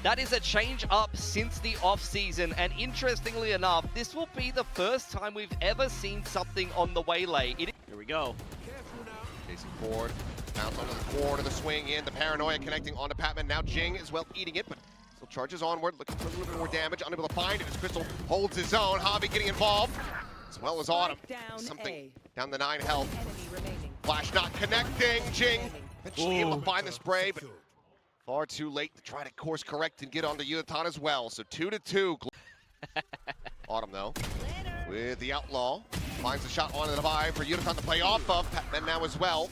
That is a change up since the off-season, and interestingly enough, this will be the first time we've ever seen something on the waylay. Here we go. Chasing forward, bounce onto the corner, the swing in, the paranoia connecting onto Patman. Now Jing as well eating it, but still charges onward, looking for a little bit more damage, unable to find it as Crystal holds his own. Javi getting involved, as well as Autumn. Something down the 9 health. Flash not connecting, Jing eventually able to find the spray, but far too late to try to course correct and get onto Yunatan as well. So 2-2. Autumn though, with the outlaw, finds the shot onto the dive for Yunatan to play off of. Patman now as well,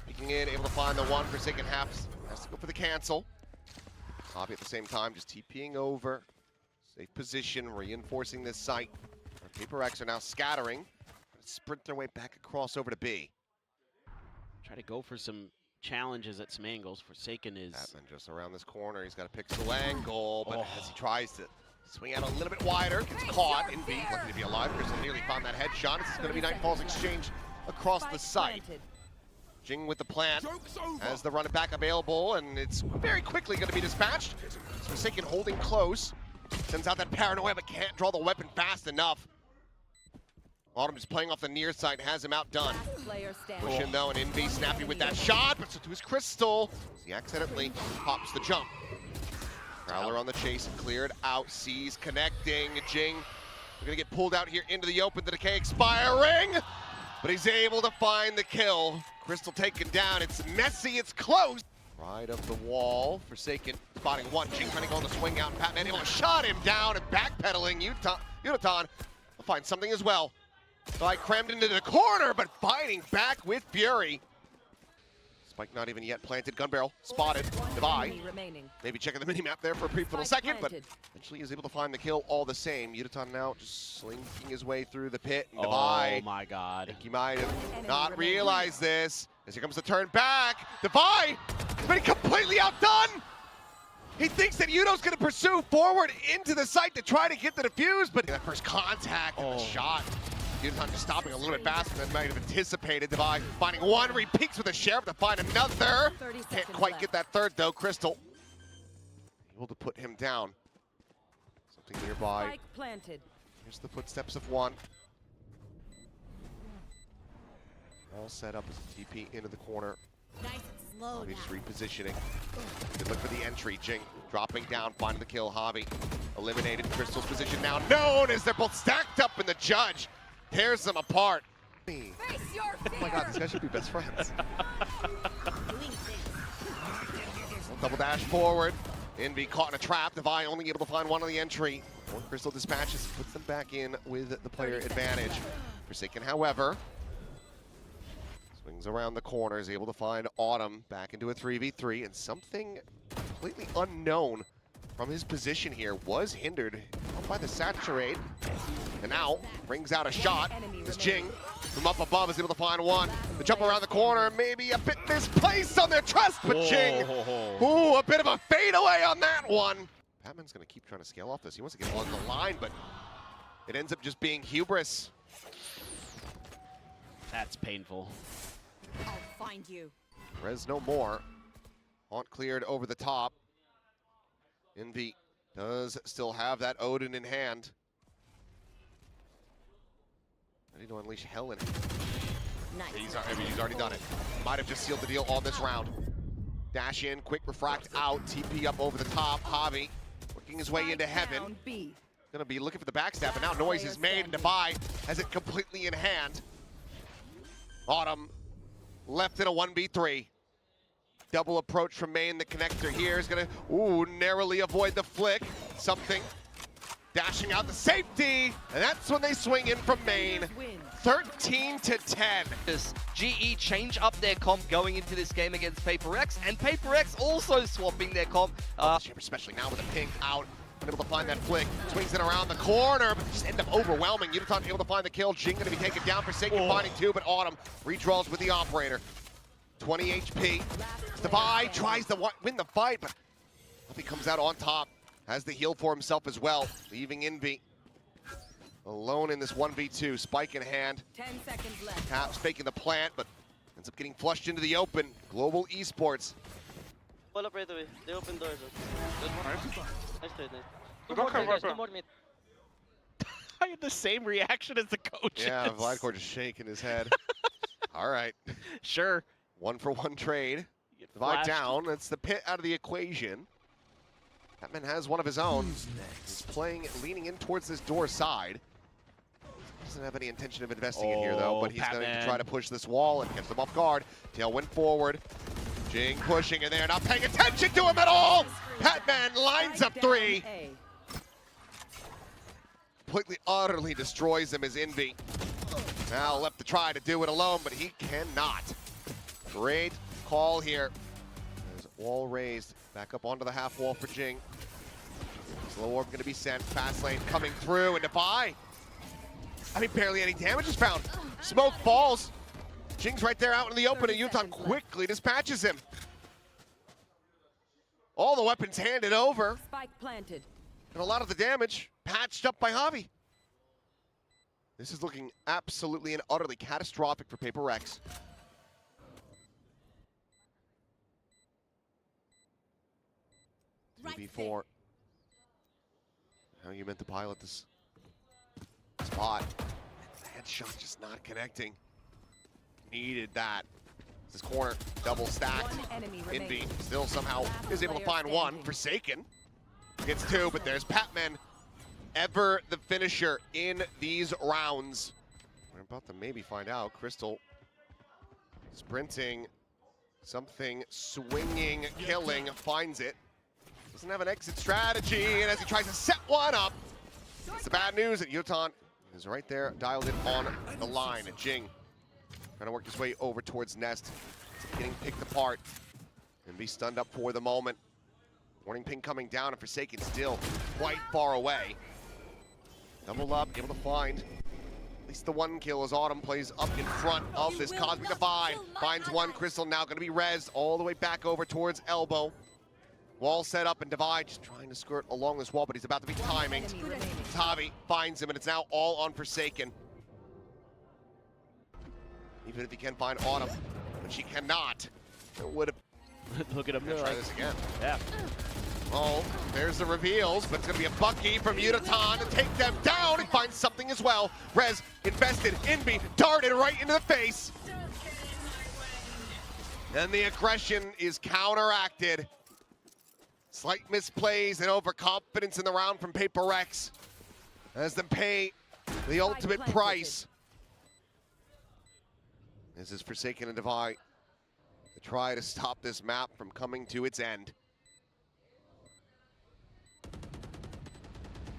peeking in, able to find the one. Forsaken has to go for the cancel. Javi at the same time just TPing over, safe position, reinforcing this site. Our PRX are now scattering, sprint their way back across over to B. Try to go for some challenges at some angles. Forsaken is... Patman just around this corner. He's got a pixel angle, but as he tries to swing out a little bit wider, gets caught. Envy, lucky to be alive. Crystal nearly found that headshot. This is going to be Nightfall's exchange across the site. Jing with the plant has the run it back available, and it's very quickly going to be dispatched. Forsaken holding close. Sends out that paranoia, but can't draw the weapon fast enough. Autumn is playing off the near side, has him outdone. Push in though, and Envy snappy with that shot, but so to his Crystal. He accidentally pops the jump. Prowler on the chase, cleared out, sees connecting. Jing, we're gonna get pulled out here into the open, the decay expiring, but he's able to find the kill. Crystal taken down, it's messy, it's close. Right of the wall, Forsaken spotting one. Jing trying to go on the swing out, and Patman able to shut him down and backpedaling. Yunatan will find something as well. So I crammed into the corner, but fighting back with fury. Spike not even yet planted. Gun barrel spotted. Devi maybe checking the mini-map there for a brief little second, but eventually is able to find the kill all the same. Yunatan now just slinking his way through the pit. And Devi, oh my god. I think he might have not realized this. As here comes the turn back. Devi has been completely outdone. He thinks that Yudo's going to pursue forward into the site to try to get the defuse, but that first contact and the shot. Yunatan just stopping a little bit faster than might have anticipated. Devi finding one, re-peeks with a sheriff to find another. Can't quite get that third though. Crystal able to put him down. Something nearby. Here's the footsteps of one. All set up as a TP into the corner. Nice and slow. Javi just repositioning. Good look for the entry. Jing dropping down, finding the kill. Javi eliminated. Crystal's position now known as they're both stacked up, and the judge tears them apart. Oh my god, these guys should be best friends. Double dash forward. Envy caught in a trap. Devi only able to find one on the entry. One Crystal dispatches, puts them back in with the player advantage. Forsaken, however, swings around the corner, is able to find Autumn back into a 3v3, and something completely unknown from his position here was hindered by the saturate, and now brings out a shot. This Jing from up above is able to find one. The jump around the corner, maybe a bit misplaced on their trust, but Jing, ooh, a bit of a fadeaway on that one. Patman's gonna keep trying to scale off this. He wants to get along the line, but it ends up just being hubris. That's painful. I'll find you. Res no more. Haunt cleared over the top. Envy does still have that Odin in hand. Ready to unleash hell in him. Nice. He's already done it. Might have just sealed the deal on this round. Dash in, quick refract out, TP up over the top. Javi working his way into heaven. Gonna be looking for the backstab, but now noise is made, and Devi has it completely in hand. Autumn left in a 1v3. Double approach from main. The connector here is gonna, narrowly avoid the flick. Something dashing out the safety, and that's when they swing in from main. 13-10. This GE change up their comp going into this game against PRX, and PRX also swapping their comp. Especially now with a ping out, able to find that flick, swings it around the corner, but just end up overwhelming. Yunatan able to find the kill. Jing gonna be taken down, Forsaken finding two, but Autumn redraws with the operator. 20 HP. Devi tries to win the fight, but he comes out on top. Has the heal for himself as well, leaving Envy alone in this 1v2. Spike in hand. 10 seconds left. Taps faking the plant, but ends up getting flushed into the open. Global Esports. Pull up right away. They open doors. Good one. I had the same reaction as the coaches. Yeah, Vladkor just shaking his head. All right. Sure. 1-for-1 trade. Get Divide flashed. down. That's the pit out of the equation. Batman has one of his own. He's playing, leaning in towards this door side. Doesn't have any intention of investing in here though, but he's going to try to push this wall and catch them off guard. Tailwind forward. Jing pushing, and they're not paying attention to him at all. Batman lines up 3. Completely, utterly destroys him as Envy. Now left to try to do it alone, but he cannot. Great call here. There's wall raised. Back up onto the half wall for Jing. Slow orb going to be sent. Fast lane coming through, and Defy. I mean, barely any damage is found. Smoke falls. Jing's right there out in the open, and Yutan quickly dispatches him. All the weapons handed over. Spike planted. And a lot of the damage patched up by Javi. This is looking absolutely and utterly catastrophic for PRX. V4. How are you meant to pilot this spot? The headshot just not connecting. Needed that. This corner double stacked. Envy still somehow is able to find one. Forsaken gets 2, but there's Patman, ever the finisher in these rounds. We're about to maybe find out. Crystal sprinting, something swinging, killing, finds it. Doesn't have an exit strategy, and as he tries to set one up, it's the bad news that Yutan is right there, dialed in on the line. Jing trying to work his way over towards Nest, getting picked apart and be stunned up for the moment. Warning ping coming down, and Forsaken still quite far away. Double up, able to find at least the 1 kill as Autumn plays up in front of this Cosmic Divide. Finds one, Crystal now going to be rezzed all the way back over towards Elbow. Wall set up, and Divide just trying to skirt along this wall, but he's about to be timing. Tavi finds him, and it's now all on Forsaken. Even if he can find Autumn, but she cannot. It would have. Look at him. Try this again. Yeah. Oh, there's the reveals, but it's going to be a Bucky from Utatan to take them down and find something as well. Rez invested, Envy darted right into the face. And the aggression is counteracted. Slight misplays and overconfidence in the round from PRX as them pay the ultimate price. This is Forsaken and Divide to try to stop this map from coming to its end.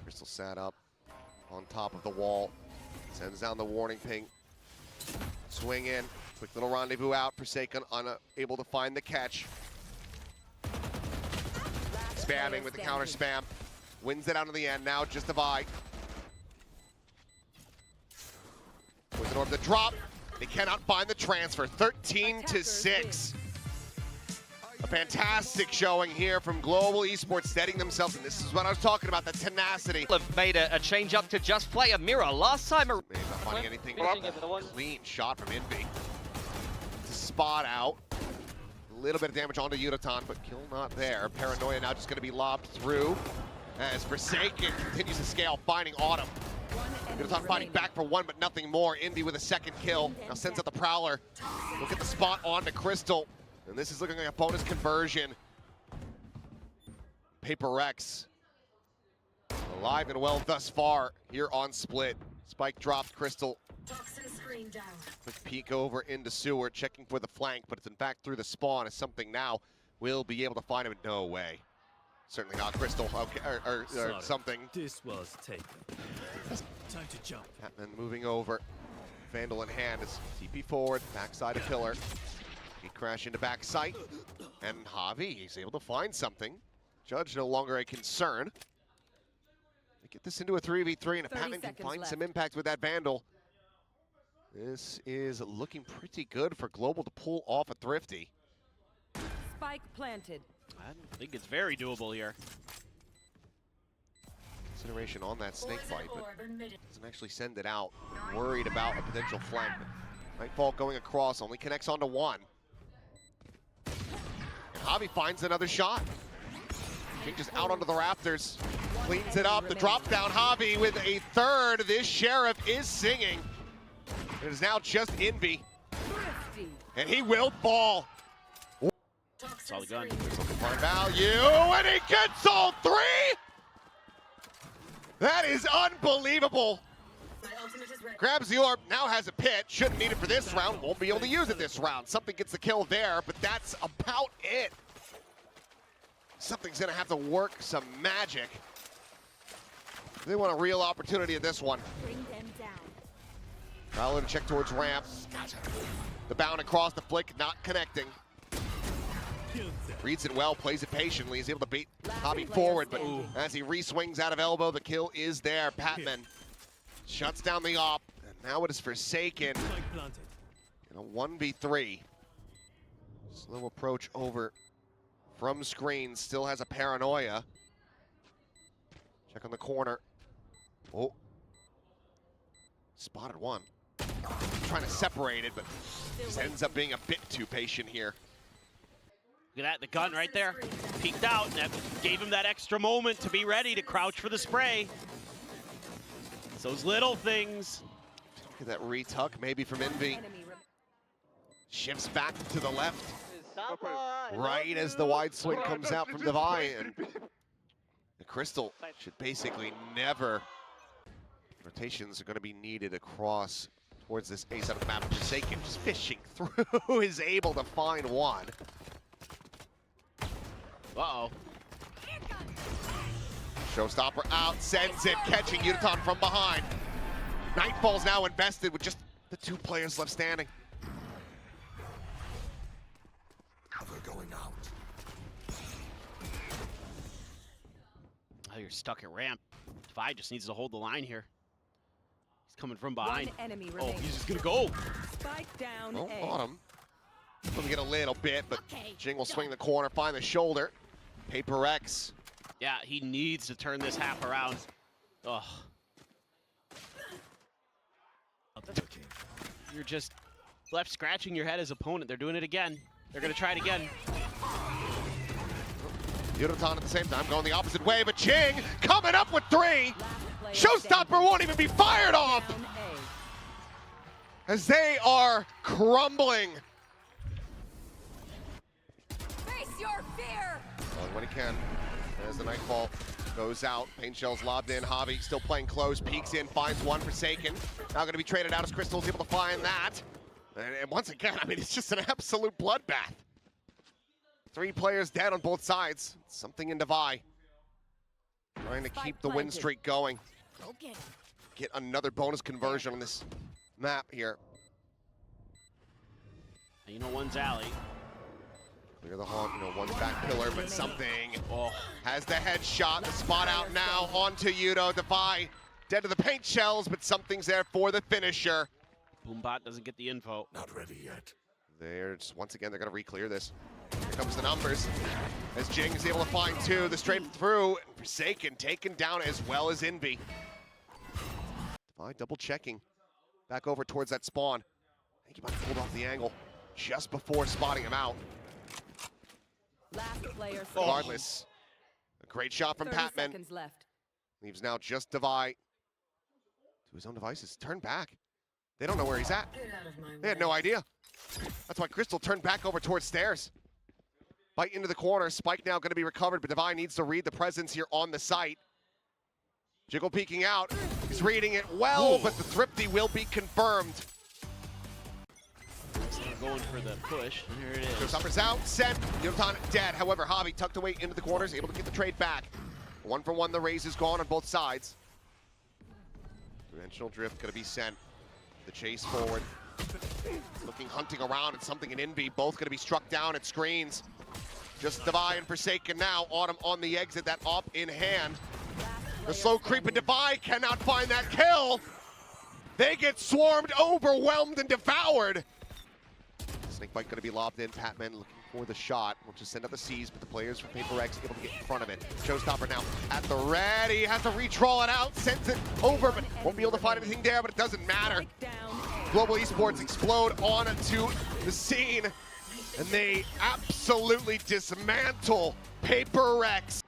Crystal sat up on top of the wall, sends down the warning ping. Swing in, quick little rendezvous out. Forsaken unable to find the catch. Spamming with the counter spam. Wins it out in the end, now just Divide. With an orb to drop. They cannot find the transfer. 13-6. A fantastic showing here from Global Esports, setting themselves, and this is what I was talking about, the tenacity. Have made a change up to just play a mirror. Last time, Maybe not finding anything. Clean shot from Envy. To spot out. A little bit of damage onto Utatan, but kill not there. Paranoia now just going to be lobbed through as Forsaken continues to scale, finding Autumn. Utatan fighting back for 1, but nothing more. Envy with a 2nd kill. Now sends out the Prowler. Look at the spot onto Crystal. And this is looking like a bonus conversion. PRX alive and well thus far here on Split. Spike dropped, Crystal. Quick peek over into Sewer, checking for the flank, but it's in fact through the spawn as something now will be able to find him. No way. Certainly not Crystal, okay, or something. This was taken. Time to jump. Catman moving over. Vandal in hand is TP forward, backside of Pillar. He crash into backside. And Javi, he's able to find something. Judge no longer a concern. They get this into a 3v3, and if Patman can find some impact with that Vandal, this is looking pretty good for Global to pull off a Thrifty. Spike planted. I think it's very doable here. Consideration on that snake bite, but doesn't actually send it out. Worried about a potential flank. Nightfall going across, only connects onto 1. And Javi finds another shot. King just out onto the rafters. Cleans it up, the drop down. Javi with a third. This Sheriff is singing. It is now just Envy. Thrifty. And he will fall. Solid gun. Find value, and he gets all three! That is unbelievable. Grabs the orb, now has a pit. Shouldn't need it for this round, won't be able to use it this round. Something gets the kill there, but that's about it. Something's gonna have to work some magic. They want a real opportunity at this one. Bring them down. Fowler to check towards ramp. The bound across the flick, not connecting. Reads it well, plays it patiently. He's able to beat Javi forward, but as he re-swings out of elbow, the kill is there. Patman shuts down the op, and now it is Forsaken in a 1v3. Slow approach over from screen, still has a paranoia. Check on the corner. Oh. Spotted one. Trying to separate it, but just ends up being a bit too patient here. Look at that, the gun right there. Peeked out, and that gave him that extra moment to be ready to crouch for the spray. It's those little things. Look at that retuck, maybe from Envy. Shifts back to the left. Right as the wide swing comes out from Divine. And the Crystal should basically never. Rotations are going to be needed across towards this ace out of the map. Forsaken just fishing through is able to find one. Uh-oh. Showstopper out, sends it, catching Udaton from behind. Nightfall's now invested with just the two players left standing. Cover going out. Oh, you're stuck at ramp. Devi just needs to hold the line here. He's coming from behind. One enemy Oh, remains. he's just gonna go. Spike down Oh, A. bottom. Let me get a little bit, but Okay, Jing will swing the corner, find the shoulder. PRX. Yeah, he needs to turn this half around. Oh, Okay. you're just left scratching your head as opponent. They're doing it again. They're gonna try it again. Udaton at the same time going the opposite way, but Jing coming up with three. Last player Showstopper standing. won't even be fired off Down A. as they are crumbling. Face your fear. When he can, as the Nightfall goes out. Pain Shell's lobbed in. Javi still playing close, peeks in, finds one. Forsaken. Now going to be traded out as Crystal's able to find that. And once again, I mean, it's just an absolute bloodbath. 3 players dead on both sides. Something in Devi. Trying to keep the win streak going. Go get him. Get another bonus conversion on this map here. You know one's alley. Clear the haunt, one's back pillar, but something Oh, has the headshot. The spot out now onto Yudo. Devi dead to the paint shells, but something's there for the finisher. Boombot doesn't get the info. Not ready yet. Once again, they're going to re-clear this. Here comes the numbers. As Jing is able to find 2, the straight through. And Forsaken taken down as well as Envy. Devi double checking. Back over towards that spawn. I think he might have pulled off the angle just before spotting him out. Last player standing. Regardless, a great shot from 30 Patman. seconds left. Leaves now just Devi to his own devices. Turn back. They don't know where he's at. They had no idea. That's why Crystal turned back over towards stairs. Bite into the corner. Spike now going to be recovered, but Devi needs to read the presence here on the site. Jiggle peeking out. He's reading it well, but the Thrifty will be confirmed. Going for the push. Here it is. Showstopper's out, sent. Udaton dead. However, Javi tucked away into the corners, able to get the trade back. 1 for 1, the raise is gone on both sides. Dimensional drift going to be sent. The chase forward. Looking, hunting around, and something in Envy. Both going to be struck down at screens. Just Devi and Forsaken now. Autumn on the exit, that op in hand. The slow creep and Devi cannot find that kill. They get swarmed, overwhelmed, and devoured. Snakebite going to be lobbed in. Patman looking for the shot. Will just send up the C's, but the players from PRX able to get in front of it. Showstopper now at the ready. Has to re-troll it out. Sends it over, but won't be able to find anything there, but it doesn't matter. Spike down A. Global Esports explode onto the scene, and they absolutely dismantle PRX.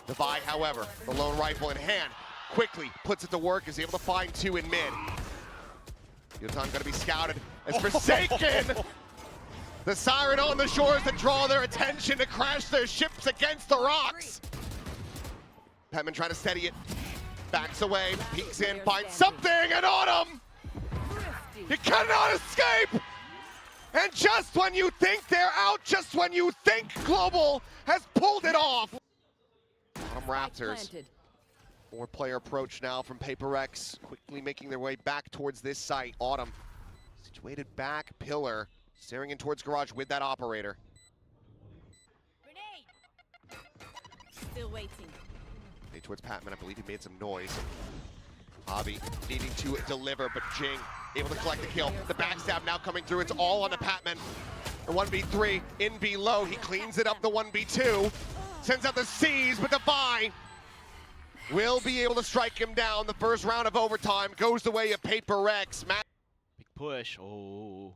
Devi, however, the lone rifle in hand, quickly puts it to work, is able to find two in mid. Yotan gonna be scouted as Forsaken. The siren on the shores that draw their attention to crash their ships against the rocks. Petman trying to steady it, backs away, peeks in, finds something, and Autumn! You cannot escape! And just when you think they're out, just when you think Global has pulled it off. Autumn Raptors, Planted. 4-player approach now from PRX, quickly making their way back towards this site. Autumn, situated back, pillar, staring in towards garage with that operator. Grenade! Still waiting. Hey, towards Patman, I believe he made some noise. Hobby needing to deliver, but Jing able to collect the kill. The backstab now coming through. It's all on the Patman. The 1v3 in B low. He cleans it up, the 1v2. Sends out the C's, but Devi will be able to strike him down. The first round of overtime goes the way of PRX. Big push. Oh.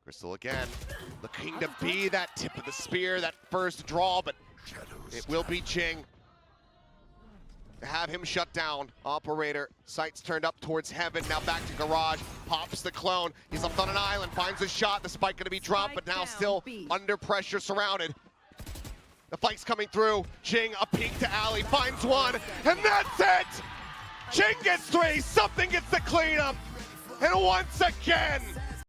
Crystal again, looking to be that tip of the spear, that first draw, but it will be Jing. To have him shut down. Operator, sights turned up towards heaven, now back to garage, pops the clone. He's left on an island, finds a shot, the spike gonna be dropped, but now still under pressure, surrounded. The flank's coming through. Jing, a peek to alley, finds one, and that's it! Jing gets three, something gets the cleanup, and once again,